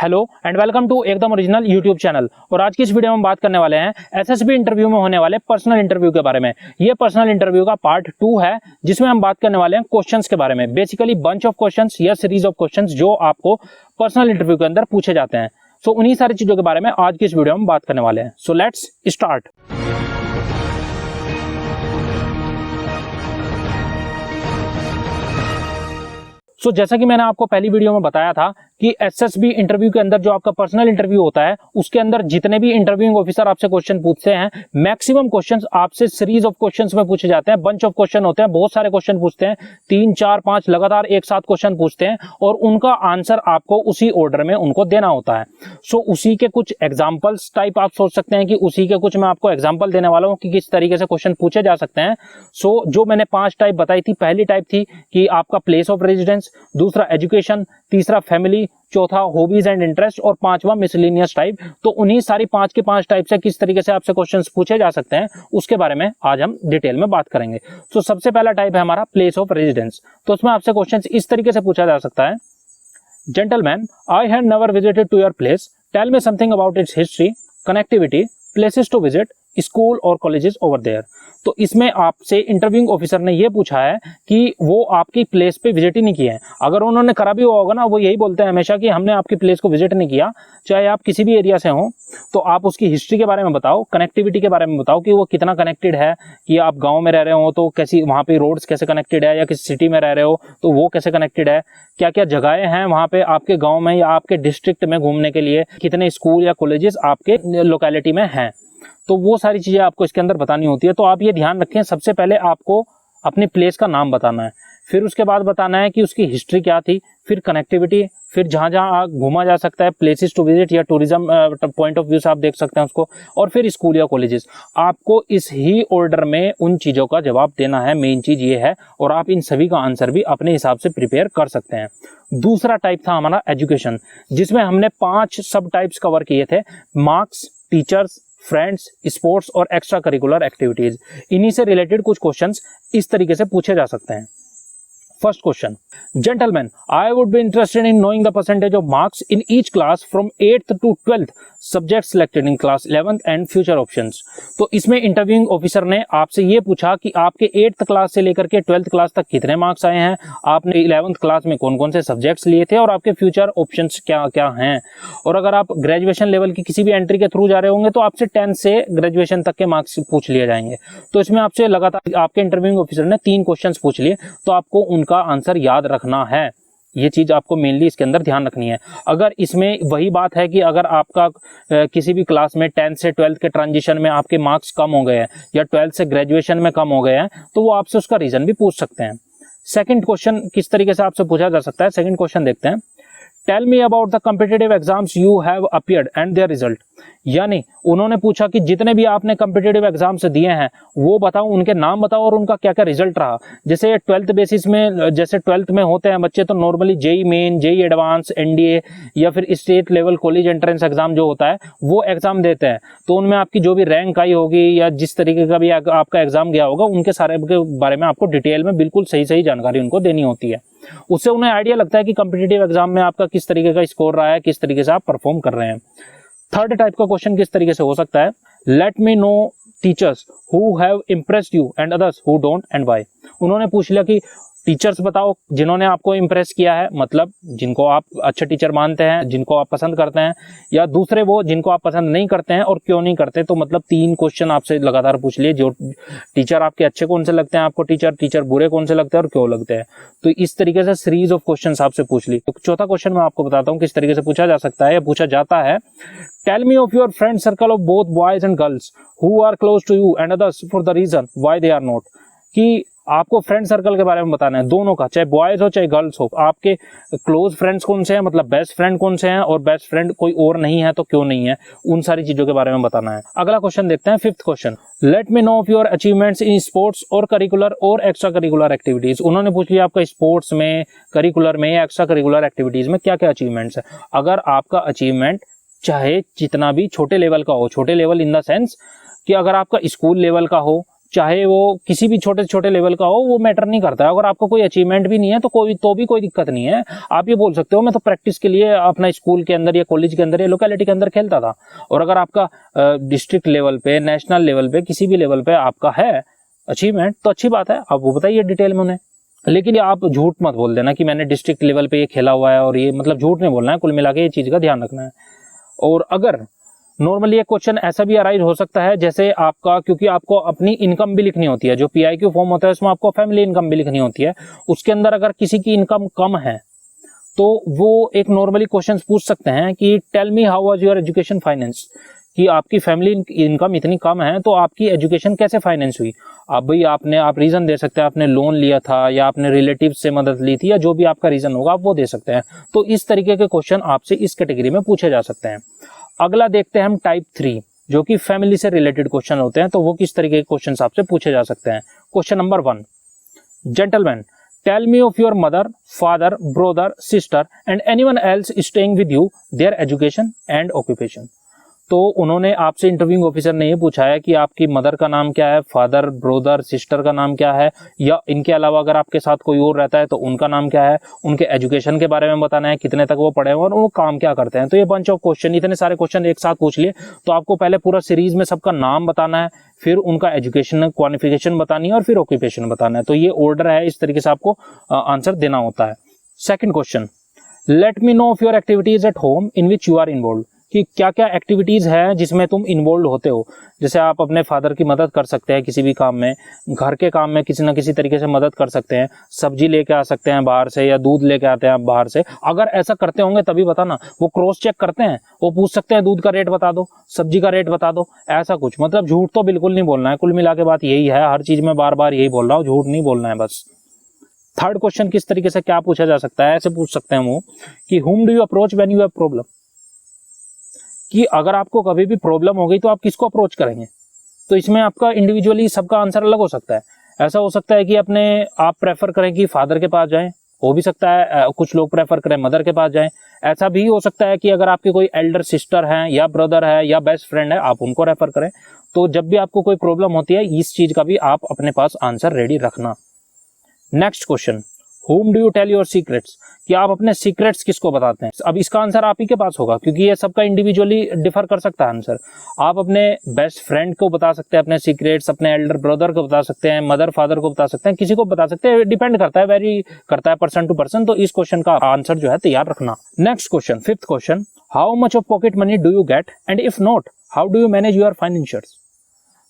Hello and welcome to एकदम original YouTube channel. और आज की इस वीडियो में हम बात करने वाले हैं एसएसबी इंटरव्यू में होने वाले पर्सनल इंटरव्यू के बारे में। ये पर्सनल इंटरव्यू का पार्ट 2 है जिसमें हम बात करने वाले हैं क्वेश्चंस के बारे में। बेसिकली बंच ऑफ क्वेश्चंस या सीरीज ऑफ क्वेश्चंस जो आपको पर्सनल इंटरव्यू के अंदर पूछे जाते हैं। सो उन्हीं सारी चीजों के बारे में आज की इस वीडियो में बात करने वाले हैं। So let's start. सो जैसा कि मैंने आपको पहली वीडियो में बताया था कि एसएसबी इंटरव्यू के अंदर जो आपका पर्सनल इंटरव्यू होता है उसके अंदर जितने भी इंटरव्यूइंग ऑफिसर आपसे क्वेश्चन पूछते हैं, मैक्सिमम क्वेश्चंस आपसे सीरीज ऑफ क्वेश्चंस में पूछे जाते हैं। बंच ऑफ क्वेश्चन होते हैं, बहुत सारे क्वेश्चन पूछते हैं, 3, 4, 5 लगातार एक साथ क्वेश्चन पूछते हैं और उनका आंसर आपको उसी ऑर्डर में उनको देना होता है। सो उसी के कुछ एग्जाम्पल्स टाइप आप सोच सकते हैं कि उसी के कुछ मैं आपको एग्जाम्पल देने वाला हूँ कि किस तरीके से क्वेश्चन पूछे जा सकते हैं। सो जो मैंने 5 टाइप बताई थी, पहली टाइप थी कि आपका प्लेस ऑफ रेजिडेंस, दूसरा एजुकेशन, तीसरा फैमिली, चौथा हॉबीज एंड इंटरेस्ट और पांचवा मिसलेनियस टाइप। तो उन्हीं सारी 5 के 5 टाइप से किस तरीके से आपसे क्वेश्चंस पूछे जा सकते हैं उसके बारे में आज हम डिटेल में बात करेंगे। तो सबसे पहला टाइप है हमारा प्लेस ऑफ रेजिडेंस। तो उसमें आपसे क्वेश्चंस इस तरीके से पूछा जा सकता है, gentleman, I have never visited to your place, tell me something about its history, connectivity, places to visit, school और कॉलेजेस ओवर देयर। तो इसमें आपसे इंटरव्यूइंग ऑफिसर ने यह पूछा है कि वो आपकी प्लेस पे विजिट ही नहीं किए हैं। अगर उन्होंने करा भी हुआ होगा ना, वो यही बोलते हैं हमेशा कि हमने आपकी प्लेस को विजिट नहीं किया, चाहे आप किसी भी एरिया से हो। तो आप उसकी हिस्ट्री के बारे में बताओ, कनेक्टिविटी के बारे में बताओ कि वो कितना कनेक्टेड है, कि आप गांव में रह रहे हो तो कैसी वहां पे रोड्स कैसे कनेक्टेड है, या किसी सिटी में रह रहे हो तो वो कैसे कनेक्टेड है, क्या क्या जगहें हैं वहां पे आपके गाँव में या आपके डिस्ट्रिक्ट में घूमने के लिए, कितने स्कूल या कॉलेजेस आपके लोकेलिटी में हैं। तो वो सारी चीजें आपको इसके अंदर बतानी होती है। तो आप ये ध्यान रखें, सबसे पहले आपको अपनी प्लेस का नाम बताना है, फिर उसके बाद बताना है कि उसकी हिस्ट्री क्या थी, फिर कनेक्टिविटी, फिर जहां जहां घूमा जा सकता है, प्लेसेस टू विजिट या टूरिज्म पॉइंट ऑफ व्यू से आप देख सकते हैं उसको, और फिर स्कूल या कॉलेजेस। आपको इस ही ऑर्डर में उन चीजों का जवाब देना है, मेन चीज ये है। और आप इन सभी का आंसर भी अपने हिसाब से प्रिपेयर कर सकते हैं। दूसरा टाइप था हमारा एजुकेशन, जिसमें हमने 5 सब टाइप्स कवर किए थे, मार्क्स, टीचर्स, फ्रेंड्स, स्पोर्ट्स और एक्स्ट्रा करिकुलर एक्टिविटीज। इन्हीं से रिलेटेड कुछ क्वेश्चंस इस तरीके से पूछे जा सकते हैं। First question, gentleman, I would be interested in knowing the percentage of marks in each class from 8th to 12th subject selected in class 11th and future options. तो इसमें इंटरव्यूइंग ऑफिसर ने आपसे ये पूछा कि आपके 8th क्लास से लेकर के 12th क्लास तक कितने मार्क्स आए हैं, आपने 11th क्लास में कौन कौन से सब्जेक्ट्स लिए थे और आपके फ्यूचर ऑप्शंस क्या क्या हैं। और अगर आप ग्रेजुएशन लेवल की किसी भी एंट्री के थ्रू जा रहे होंगे तो आपसे 10 से ग्रेजुएशन तक के मार्क्स पूछ लिए जाएंगे। तो इसमें आपसे लगातार आपके इंटरव्यूइंग ऑफिसर ने 3 क्वेश्चन पूछ लिए, तो आपको उनका आंसर याद रखना है। ये चीज आपको मेनली इसके अंदर ध्यान रखनी है। अगर इसमें वही बात है कि अगर आपका किसी भी क्लास में 10 से 12th के ट्रांजिशन में आपके मार्क्स कम हो गए हैं या 12th से ग्रेजुएशन में कम हो गए हैं, तो वो आपसे उसका रीजन भी पूछ सकते हैं। सेकंड क्वेश्चन किस तरीके से आपसे पूछा जा सकता है, सेकंड क्वेश्चन देखते हैं, tell me about the competitive exams you have appeared and their result. यानी उन्होंने पूछा कि जितने भी आपने कॉम्पिटिटिव एग्जाम्स दिए हैं वो बताओ, उनके नाम बताओ और उनका क्या क्या रिजल्ट रहा। जैसे 12th बेसिस में, जैसे 12th में होते हैं बच्चे तो normally JEE main, JEE advance, NDA या फिर state level college entrance exam जो होता है वो एग्जाम देते हैं। तो उनमें आपकी जो भी रैंक आई होगी या जिस तरीके का भी आपका एग्जाम गया होगा, उनके सारे के बारे में आपको डिटेल में बिल्कुल सही सही जानकारी उनको देनी होती है। उससे उन्हें आइडिया लगता है कि कॉम्पिटिटिव एग्जाम में आपका किस तरीके का स्कोर रहा है, किस तरीके से आप परफॉर्म कर रहे हैं। थर्ड टाइप का क्वेश्चन किस तरीके से हो सकता है, late me no teachers who have impressed you and others who don't and why. उन्होंने पूछ लिया कि टीचर्स बताओ जिन्होंने आपको इम्प्रेस किया है, मतलब जिनको आप अच्छे टीचर मानते हैं, जिनको आप पसंद करते हैं, या दूसरे वो जिनको आप पसंद नहीं करते हैं और क्यों नहीं करते। तो मतलब 3 क्वेश्चन आपसे लगातार पूछ लिए, जो टीचर आपके अच्छे कौन से लगते हैं आपको, टीचर बुरे कौन से लगते हैं और क्यों लगते हैं। तो इस तरीके से सीरीज ऑफ क्वेश्चंस आपसे पूछ ली। तो चौथा क्वेश्चन मैं आपको बताता हूँ किस तरीके से पूछा जा सकता है या पूछा जाता है, tell me of your friend circle of both boys and girls who are close to you and others for the reason why they are not. कि आपको फ्रेंड सर्कल के बारे में बताना है, दोनों का, चाहे बॉयज हो चाहे गर्ल्स हो। आपके क्लोज फ्रेंड्स कौन से हैं, मतलब बेस्ट फ्रेंड कौन से हैं, और बेस्ट फ्रेंड कोई और नहीं है तो क्यों नहीं है, उन सारी चीजों के बारे में बताना है। अगला क्वेश्चन देखते हैं, 5th question, let me know of your achievements in sports और करिकुलर और एक्स्ट्रा करिकुलर एक्टिविटीज। उन्होंने पूछ लिया आपका स्पोर्ट्स में, करिकुलर में या एक्स्ट्रा करिकुलर एक्टिविटीज में क्या क्या अचीवमेंट्स है। अगर आपका अचीवमेंट चाहे जितना भी छोटे लेवल का हो, छोटे लेवल इन द सेंस कि अगर आपका स्कूल लेवल का हो, चाहे वो किसी भी छोटे छोटे लेवल का हो, वो मैटर नहीं करता है। अगर आपको कोई अचीवमेंट भी नहीं है तो भी कोई दिक्कत नहीं है। आप ये बोल सकते हो मैं तो प्रैक्टिस के लिए अपना स्कूल के अंदर या कॉलेज के अंदर या लोकेलिटी के अंदर खेलता था। और अगर आपका डिस्ट्रिक्ट लेवल पे, नेशनल लेवल पे, किसी भी लेवल पे आपका है अचीवमेंट तो अच्छी बात है, आप वो बताइए डिटेल में उन्हें। लेकिन आप झूठ मत बोल देना कि मैंने डिस्ट्रिक्ट लेवल पे ये खेला हुआ है, और ये मतलब झूठ नहीं बोलना है। कुल मिला के ये चीज का ध्यान रखना है। और अगर नॉर्मली एक क्वेश्चन ऐसा भी अराइज हो सकता है, जैसे आपका, क्योंकि आपको अपनी इनकम भी लिखनी होती है, जो PIQ फॉर्म होता है उसमें आपको फैमिली इनकम भी लिखनी होती है, उसके अंदर अगर किसी की इनकम कम है तो वो एक नॉर्मली क्वेश्चन पूछ सकते हैं कि tell me how was your education finance, कि आपकी फैमिली इनकम इतनी कम है तो आपकी एजुकेशन कैसे फाइनेंस हुई। अब भाई आप रीजन दे सकते हैं, आपने लोन लिया था या आपने रिलेटिव से मदद ली थी, या जो भी आपका रीजन होगा आप वो दे सकते हैं। तो इस तरीके के क्वेश्चन आपसे इस कैटेगरी में पूछे जा सकते हैं। अगला देखते हैं हम टाइप 3, जो कि फैमिली से रिलेटेड क्वेश्चन होते हैं। तो वो किस तरीके के क्वेश्चन आपसे पूछे जा सकते हैं। Question number 1, gentleman tell me of your mother, father, brother, sister and anyone else staying with you, their education and occupation. तो उन्होंने आपसे, इंटरव्यूइंग ऑफिसर ने ये पूछा है कि आपकी मदर का नाम क्या है, फादर, ब्रदर, सिस्टर का नाम क्या है, या इनके अलावा अगर आपके साथ कोई और रहता है तो उनका नाम क्या है, उनके एजुकेशन के बारे में बताना है, कितने तक वो पढ़े हैं और वो काम क्या करते हैं। तो ये बंच ऑफ क्वेश्चन, इतने सारे क्वेश्चन एक साथ पूछ लिए तो आपको पहले पूरा सीरीज में सबका नाम बताना है, फिर उनका एजुकेशन क्वालिफिकेशन बतानी है और फिर ऑक्यूपेशन बताना है। तो ये ऑर्डर है, इस तरीके से आपको आंसर देना होता है। Second question, let me know of your activities at home in which you are involve, कि क्या क्या एक्टिविटीज है जिसमें तुम इन्वॉल्व होते हो। जैसे आप अपने फादर की मदद कर सकते हैं किसी भी काम में, घर के काम में किसी ना किसी तरीके से मदद कर सकते हैं, सब्जी लेके आ सकते हैं बाहर से या दूध लेके आते हैं आप बाहर से। अगर ऐसा करते होंगे तभी बताना, वो क्रॉस चेक करते हैं, वो पूछ सकते हैं दूध का रेट बता दो, सब्जी का रेट बता दो, ऐसा कुछ। मतलब झूठ तो बिल्कुल नहीं बोलना है। कुल मिला के बात यही है, हर चीज में बार बार यही बोल रहा हूँ, झूठ नहीं बोलना है बस। थर्ड क्वेश्चन किस तरीके से क्या पूछा जा सकता है, ऐसे पूछ सकते हैं वो कि हुम do you approach when you have problem, कि अगर आपको कभी भी प्रॉब्लम हो गई तो आप किसको अप्रोच करेंगे। तो इसमें आपका इंडिविजुअली सबका आंसर अलग हो सकता है। ऐसा हो सकता है कि आप प्रेफर करें कि फादर के पास जाएं, हो भी सकता है कुछ लोग प्रेफर करें मदर के पास जाएं। ऐसा भी हो सकता है कि अगर आपके कोई एल्डर सिस्टर है या ब्रदर है या बेस्ट फ्रेंड है, आप उनको रेफर करें। तो जब भी आपको कोई प्रॉब्लम होती है, इस चीज का भी आप अपने पास आंसर रेडी रखना। Next question, whom do you tell your secrets, कि आप अपने सीक्रेट्स किसको बताते हैं। अब इसका आंसर आप ही के पास होगा, क्योंकि ये सबका इंडिविजुअली डिफर कर सकता है आंसर। आप अपने बेस्ट फ्रेंड को बता सकते हैं अपने सीक्रेट्स, अपने एल्डर ब्रदर को बता सकते हैं, मदर फादर को बता सकते हैं, किसी को बता सकते हैं, डिपेंड करता है, वेरी करता है पर्सन टू पर्सन। तो इस क्वेश्चन का आंसर जो है तैयार रखना। Next question, fifth question, how much of pocket money do you get and if not how do you manage your financials.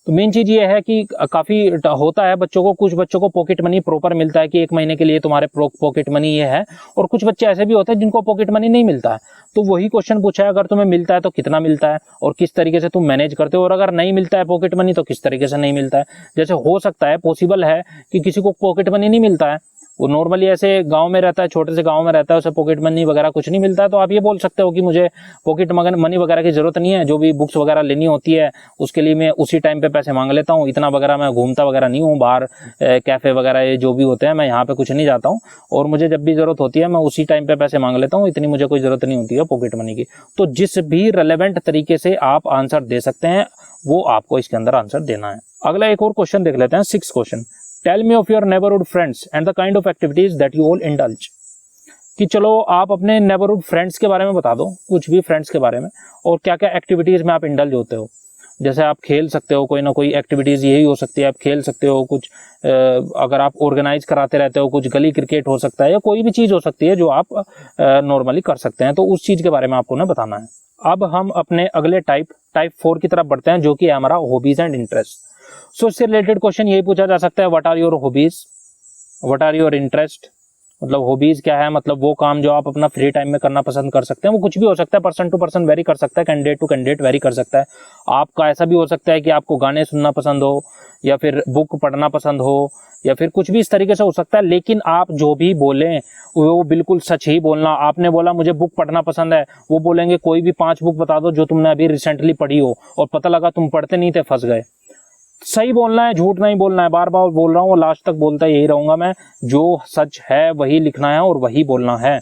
तो मेन चीज ये है कि काफी होता है बच्चों को, कुछ बच्चों को पॉकेट मनी प्रॉपर मिलता है कि 1 महीने के लिए तुम्हारे पॉकेट मनी ये है, और कुछ बच्चे ऐसे भी होते हैं जिनको पॉकेट मनी नहीं मिलता है। तो वही क्वेश्चन पूछा है, अगर तुम्हें मिलता है तो कितना मिलता है और किस तरीके से तुम मैनेज करते हो, और अगर नहीं मिलता है पॉकेट मनी तो किस तरीके से नहीं मिलता है। जैसे हो सकता है, पॉसिबल है कि किसी को पॉकेट मनी नहीं मिलता है, वो नॉर्मली ऐसे गांव में रहता है, छोटे से गांव में रहता है, उसे पॉकेट मनी वगैरह कुछ नहीं मिलता है। तो आप ये बोल सकते हो कि मुझे पॉकेट मनी वगैरह की जरूरत नहीं है, जो भी बुक्स वगैरह लेनी होती है उसके लिए मैं उसी टाइम पे पैसे मांग लेता हूँ, इतना वगैरह मैं घूमता वगैरह नहीं हूँ बाहर, कैफे वगैरह ये जो भी होते हैं मैं यहाँ पे कुछ नहीं जाता हूँ, और मुझे जब भी जरूरत होती है मैं उसी टाइम पे पैसे मांग लेता हूँ, इतनी मुझे कोई जरूरत नहीं होती है पॉकेट मनी की। तो जिस भी रेलेवेंट तरीके से आप आंसर दे सकते हैं वो आपको इसके अंदर आंसर देना है। अगला एक और क्वेश्चन देख लेते हैं, 6th question, tell me of your neighbourhood friends and the kind of activities that you all indulge. कि चलो आप अपने नेबरहुड फ्रेंड्स के बारे में बता दो, कुछ भी फ्रेंड्स के बारे में, और क्या क्या एक्टिविटीज में आप इंडल्ज होते हो। जैसे आप खेल सकते हो, कोई ना कोई एक्टिविटीज यही हो सकती है, आप खेल सकते हो कुछ, अगर आप ऑर्गेनाइज कराते रहते हो कुछ, गली क्रिकेट हो सकता है, या कोई भी चीज हो सकती है जो आप नॉर्मली कर सकते हैं, तो उस चीज के बारे में आपको ना बताना है। अब हम अपने अगले टाइप 4 की तरफ बढ़ते हैं, जो कि है हमारा हॉबीज एंड इंटरेस्ट। सो इससे रिलेटेड क्वेश्चन यही पूछा जा सकता है, what are your hobbies, what are your interest. मतलब हॉबीज क्या है, मतलब वो काम जो आप अपना फ्री टाइम में करना पसंद कर सकते हैं। वो कुछ भी हो सकता है, पर्सन टू पर्सन वेरी कर सकता है, कैंडिडेट टू कैंडिडेट वेरी कर सकता है। आपका ऐसा भी हो सकता है कि आपको गाने सुनना पसंद हो, या फिर बुक पढ़ना पसंद हो, या फिर कुछ भी इस तरीके से हो सकता है। लेकिन आप जो भी बोलें वो बिल्कुल सच ही बोलना। आपने बोला मुझे बुक पढ़ना पसंद है, वो बोलेंगे कोई भी 5 बुक बता दो जो तुमने अभी रिसेंटली पढ़ी हो, और पता लगा तुम पढ़ते नहीं थे, फंस गए। सही बोलना है, झूठ नहीं बोलना है। बार बार बोल रहा हूँ, लास्ट तक बोलता यही रहूंगा मैं, जो सच है वही लिखना है और वही बोलना है।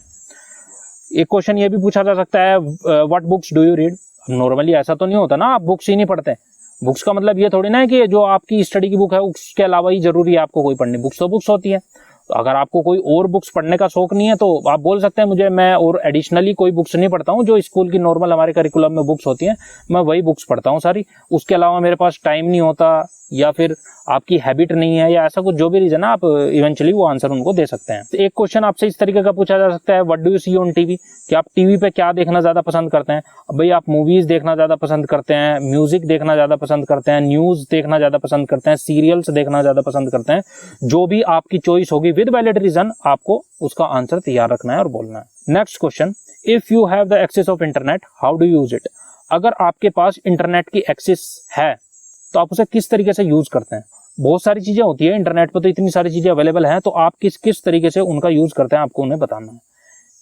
एक क्वेश्चन ये भी पूछा जा सकता है, what books do you read. Normally ऐसा तो नहीं होता ना आप बुक्स ही नहीं पढ़ते, बुक्स का मतलब ये थोड़ी ना है कि जो आपकी स्टडी की बुक है उसके अलावा ही जरूरी है आपको कोई पढ़नी, बुक्स तो बुक्स होती है। तो अगर आपको कोई और बुक्स पढ़ने का शौक नहीं है तो आप बोल सकते हैं मुझे, मैं और एडिशनली कोई बुक्स नहीं पढ़ता हूँ, जो स्कूल की नॉर्मल हमारे करिकुलम में बुक्स होती हैं मैं वही बुक्स पढ़ता हूँ सारी, उसके अलावा मेरे पास टाइम नहीं होता या फिर आपकी हैबिट नहीं है या ऐसा कुछ जो भी रीजन है, आप इवेंचुअली वो आंसर उनको दे सकते हैं। तो एक क्वेश्चन आपसे इस तरीके का पूछा जा सकता है, what do you see on TV, कि आप टीवी पे क्या देखना ज्यादा पसंद करते हैं। अब भाई आप मूवीज देखना ज्यादा पसंद करते हैं, म्यूजिक देखना ज्यादा पसंद करते हैं, न्यूज देखना ज्यादा पसंद करते हैं, सीरियल्स देखना ज्यादा पसंद करते हैं, जो भी आपकी चॉइस होगी विद वैलिड रीजन आपको उसका आंसर तैयार रखना है और बोलना है। Next question, if you have the access of internet how do use it, अगर आपके पास इंटरनेट की एक्सेस है तो आप उसे किस तरीके से यूज करते हैं। बहुत सारी चीजें होती है इंटरनेट पर, तो इतनी सारी चीजें अवेलेबल हैं, तो आप किस किस तरीके से उनका यूज करते हैं आपको उन्हें बताना है।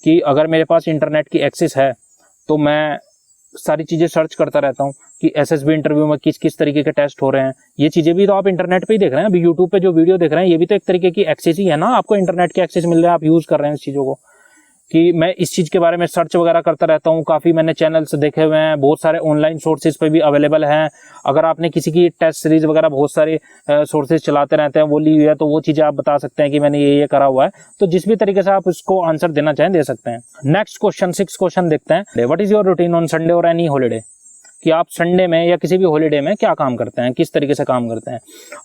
कि अगर मेरे पास इंटरनेट की एक्सेस है तो मैं सारी चीजें सर्च करता रहता हूँ कि एसएसबी इंटरव्यू में किस किस तरीके के टेस्ट हो रहे हैं, ये चीजें भी तो आप इंटरनेट पे ही देख रहे हैं। अभी यूट्यूब पे जो वीडियो देख रहे हैं ये भी तो एक तरीके की एक्सेस ही है ना, आपको इंटरनेट की एक्सेस मिल रहा है, आप यूज कर रहे हैं इस चीजों को। कि मैं इस चीज के बारे में सर्च वगैरह करता रहता हूँ, काफी मैंने चैनल्स देखे हुए हैं, बहुत सारे ऑनलाइन सोर्सेज पे भी अवेलेबल हैं। अगर आपने किसी की टेस्ट सीरीज वगैरह बहुत सारे सोर्सेज चलाते रहते हैं वो ली हुई है तो वो चीजें आप बता सकते हैं कि मैंने ये करा हुआ है, तो जिस भी तरीके से आप इसको आंसर देना चाहें दे सकते हैं। नेक्स्ट क्वेश्चन 6 क्वेश्चन देखते हैं, what is your routine on Sunday और एनी हॉलीडे, कि आप संडे में या किसी भी हॉलीडे में क्या काम करते हैं, किस तरीके से काम करते हैं।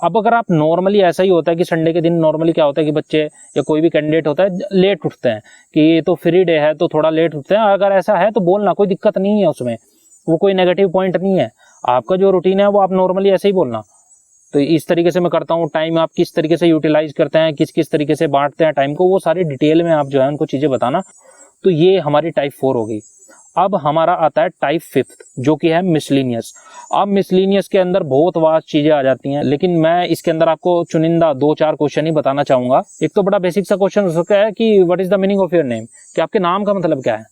अब अगर आप नॉर्मली ऐसा ही होता है कि संडे के दिन नॉर्मली क्या होता है कि बच्चे या कोई भी कैंडिडेट होता है लेट उठते हैं कि ये तो फ्री डे है तो थोड़ा लेट उठते हैं, अगर ऐसा है तो बोलना, कोई दिक्कत नहीं है उसमें, वो कोई नेगेटिव पॉइंट नहीं है। आपका जो रूटीन है वो आप नॉर्मली ऐसे ही बोलना। तो इस तरीके से मैं करता हूँ, टाइम आप किस तरीके से यूटिलाइज करते हैं, किस किस तरीके से बांटते हैं टाइम को, वो सारी डिटेल में आप जो है उनको चीजें बताना। तो ये हमारी टाइप 4 हो गई। अब हमारा आता है टाइप 5 जो कि है मिसलिनियस। अब मिसलिनियस के अंदर बहुत वास्ट चीजें आ जाती हैं, लेकिन मैं इसके अंदर आपको चुनिंदा 2-4 क्वेश्चन ही बताना चाहूंगा। एक तो बड़ा बेसिक सा क्वेश्चन हो सकता है कि what is the meaning of your name, कि आपके नाम का मतलब क्या है।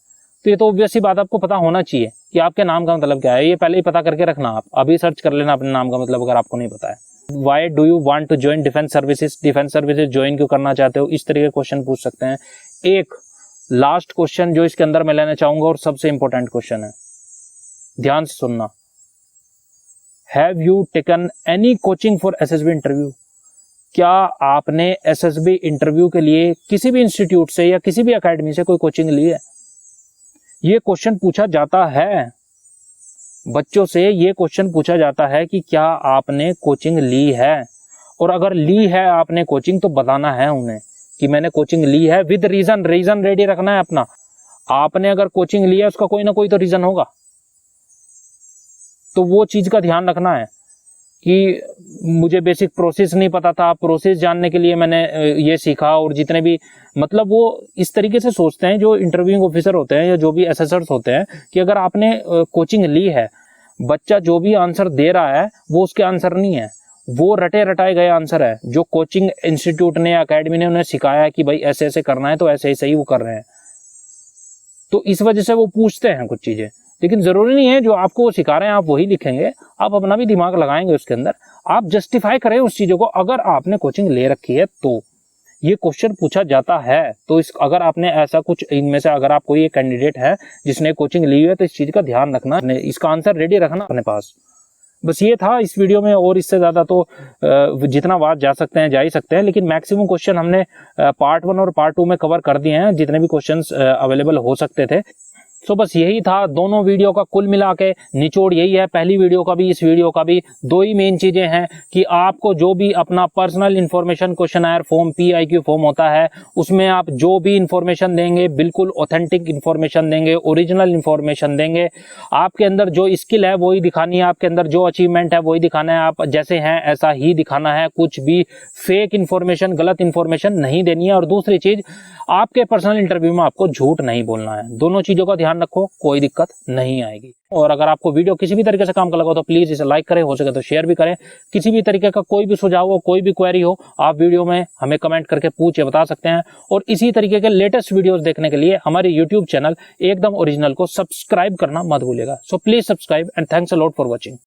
तो ये तो ऑब्वियस सी बात आपको पता होना चाहिए कि आपके नाम का मतलब क्या है, ये पहले ही पता करके रखना, आप अभी सर्च कर लेना अपने नाम का मतलब अगर आपको नहीं पता है। Why do you want to join defence services, defence services join क्यों करना चाहते हो, इस तरीके के क्वेश्चन पूछ सकते हैं। एक लास्ट क्वेश्चन जो इसके अंदर मैं लेना चाहूंगा और सबसे इंपॉर्टेंट क्वेश्चन है, ध्यान से सुनना, have you taken any coaching for SSB interview, क्या आपने एसएसबी इंटरव्यू के लिए किसी भी इंस्टीट्यूट से या किसी भी एकेडमी से कोई कोचिंग ली है। ये क्वेश्चन पूछा जाता है बच्चों से, ये क्वेश्चन पूछा जाता है कि क्या आपने कोचिंग ली है, और अगर ली है आपने कोचिंग तो बताना है उन्हें कि मैंने कोचिंग ली है विद रीजन, रीजन रेडी रखना है अपना। आपने अगर कोचिंग लिया उसका कोई ना कोई तो रीजन होगा, तो वो चीज का ध्यान रखना है कि मुझे बेसिक प्रोसेस नहीं पता था, प्रोसेस जानने के लिए मैंने ये सीखा। और जितने भी मतलब वो इस तरीके से सोचते हैं जो इंटरव्यूइंग ऑफिसर होते हैं या जो भी एसेसर्स होते हैं कि अगर आपने कोचिंग ली है, बच्चा जो भी आंसर दे रहा है वो उसके आंसर नहीं है, वो रटे रटाए गए आंसर है जो कोचिंग इंस्टीट्यूट ने अकेडमी ने उन्हें सिखाया है कि भाई ऐसे ऐसे करना है तो ऐसे ऐसे ही वो कर रहे हैं। तो इस वजह से वो पूछते हैं कुछ चीजें, लेकिन जरूरी नहीं है जो आपको वो सिखा रहे हैं आप वही लिखेंगे, आप अपना भी दिमाग लगाएंगे उसके अंदर, आप जस्टिफाई करें उस चीजों को। अगर आपने कोचिंग ले रखी है तो ये क्वेश्चन पूछा जाता है, तो इस अगर आपने ऐसा कुछ इनमें से अगर आप कोई एक कैंडिडेट है जिसने कोचिंग ली हुई है तो इस चीज का ध्यान रखना, इसका आंसर रेडी रखना अपने पास। बस ये था इस वीडियो में, और इससे ज्यादा तो जितना बात जा सकते हैं जा ही सकते हैं, लेकिन मैक्सिमम क्वेश्चन हमने पार्ट 1 और पार्ट 2 में कवर कर दिए हैं, जितने भी क्वेश्चंस अवेलेबल हो सकते थे। सो बस यही था दोनों वीडियो का कुल मिला के निचोड़ यही है, पहली वीडियो का भी इस वीडियो का भी। दो ही मेन चीजें हैं कि आपको जो भी अपना personal information questionnaire form PIQ form होता है उसमें आप जो भी इंफॉर्मेशन देंगे बिल्कुल ऑथेंटिक इंफॉर्मेशन देंगे, ओरिजिनल इंफॉर्मेशन देंगे। आपके अंदर जो स्किल है वही दिखानी है, आपके अंदर जो अचीवमेंट है वही दिखाना है, आप जैसे हैं ऐसा ही दिखाना है, कुछ भी फेक इंफॉर्मेशन गलत इंफॉर्मेशन नहीं देनी है। और दूसरी चीज, आपके पर्सनल इंटरव्यू में आपको झूठ नहीं बोलना है। दोनों चीजों का ध्यान रखो, कोई दिक्कत नहीं आएगी। और अगर आपको वीडियो किसी भी तरीके से काम का लगा तो प्लीज इसे लाइक करें, हो सके तो शेयर भी करें। किसी भी तरीके का कोई भी सुझाव हो, कोई भी क्वेरी हो, आप वीडियो में हमें कमेंट करके पूछे बता सकते हैं। और इसी तरीके के लेटेस्ट वीडियोस देखने के लिए हमारे यूट्यूब चैनल एकदम ओरिजिनल को सब्सक्राइब करना मत भूलिएगा। So please subscribe and thanks a lot for watching.